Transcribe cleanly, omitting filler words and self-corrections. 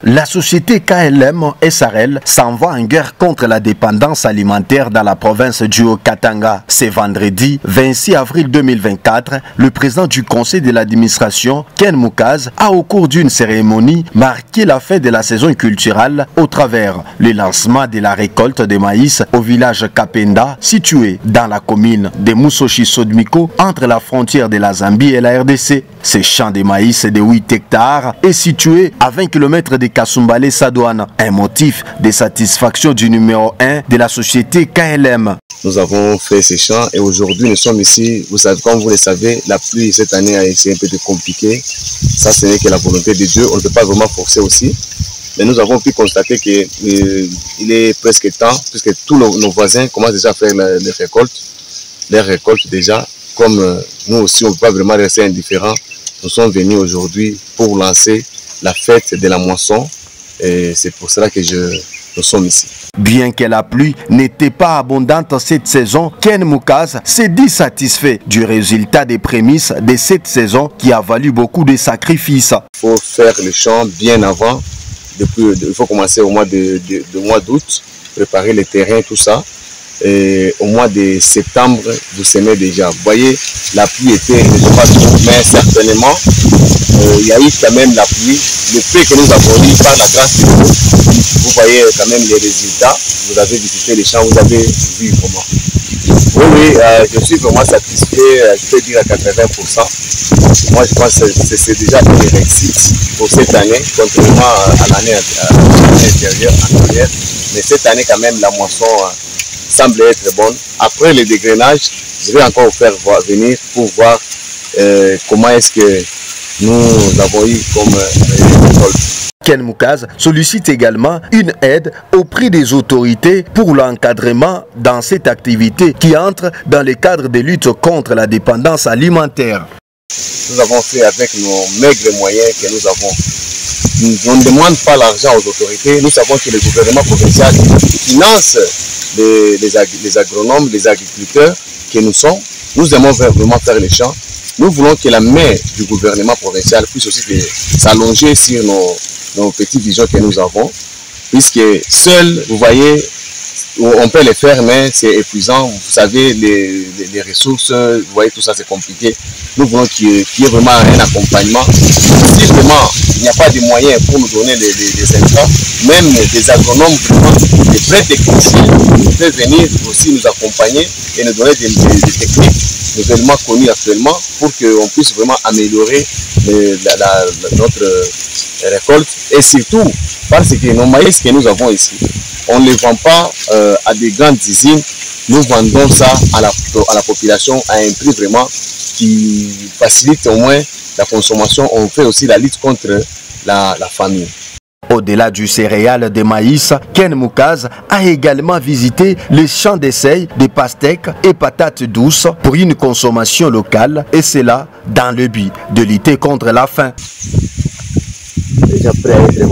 La société KLM SARL s'en va en guerre contre la dépendance alimentaire dans la province du Haut-Katanga. C'est vendredi 26 avril 2024, le président du conseil de l'administration, Ken Mukaz, a au cours d'une cérémonie marqué la fin de la saison culturelle au travers le lancement de la récolte de maïs au village Kapenda, situé dans la commune de Musoshi-Sodmiko, entre la frontière de la Zambie et la RDC. Ce champ de maïs de 8 hectares est situé à 20 km de Kasumbale Sadouane, un motif de satisfaction du numéro 1 de la société KLM. Nous avons fait ces champs et aujourd'hui nous sommes ici. Vous savez, comme vous le savez, la pluie cette année a été un peu compliquée. Ça, ce n'est que la volonté de Dieu. On ne peut pas vraiment forcer aussi. Mais nous avons pu constater qu'il est presque temps, puisque tous nos voisins commencent déjà à faire les récoltes déjà. Comme nous aussi, on ne peut pas vraiment rester indifférents. Nous sommes venus aujourd'hui pour lancer la fête de la moisson et c'est pour cela que nous sommes ici. Bien que la pluie n'était pas abondante cette saison, Ken Mukaz s'est dit satisfait du résultat des prémices de cette saison qui a valu beaucoup de sacrifices. Il faut faire le champ bien avant, il faut commencer au mois d'août, préparer les terrains, tout ça. Et au mois de septembre, vous semez déjà. Vous voyez, la pluie était pas trop, mais certainement, il y a eu quand même la pluie. Le peu que nous avons eu par la grâce de Dieu, vous voyez quand même les résultats. Vous avez visité les champs, vous avez vu comment. Oui, je suis vraiment satisfait, je peux dire à 80%. Moi, je pense que c'est déjà une réussite pour cette année, contrairement à l'année antérieure. Mais cette année, quand même, la moisson semble être bonne. Après le dégrainage, je vais encore vous faire venir pour voir comment est-ce que nous avons eu comme récolte. Ken Mukaz sollicite également une aide auprès des autorités pour l'encadrement dans cette activité qui entre dans le cadre de lutte contre la dépendance alimentaire. Nous avons fait avec nos maigres moyens que nous avons. On ne demande pas l'argent aux autorités. Nous savons que le gouvernement provincial finance les agronomes, les agriculteurs que nous sommes. Nous aimons vraiment faire les champs. Nous voulons que la main du gouvernement provincial puisse aussi s'allonger sur nos petites visions que nous avons. Puisque seuls, vous voyez, on peut les faire, mais c'est épuisant. Vous savez, les ressources, vous voyez, tout ça c'est compliqué. Nous voulons qu'il y ait vraiment un accompagnement. Si vraiment il n'y a pas de moyens pour nous donner des intrants, même des agronomes, vraiment, des vrais techniciens peuvent venir aussi nous accompagner et nous donner des techniques nouvellement connues actuellement pour qu'on puisse vraiment améliorer notre récolte. Et surtout, parce que nos maïs que nous avons ici, on ne les vend pas à des grandes usines, nous vendons ça à la population à un prix vraiment qui facilite au moins la consommation. On fait aussi la lutte contre la famine. Au-delà du céréal de maïs, Ken Mukaz a également visité les champs d'essai de pastèques et patates douces pour une consommation locale, et cela dans le but de lutter contre la faim. Déjà prêt à être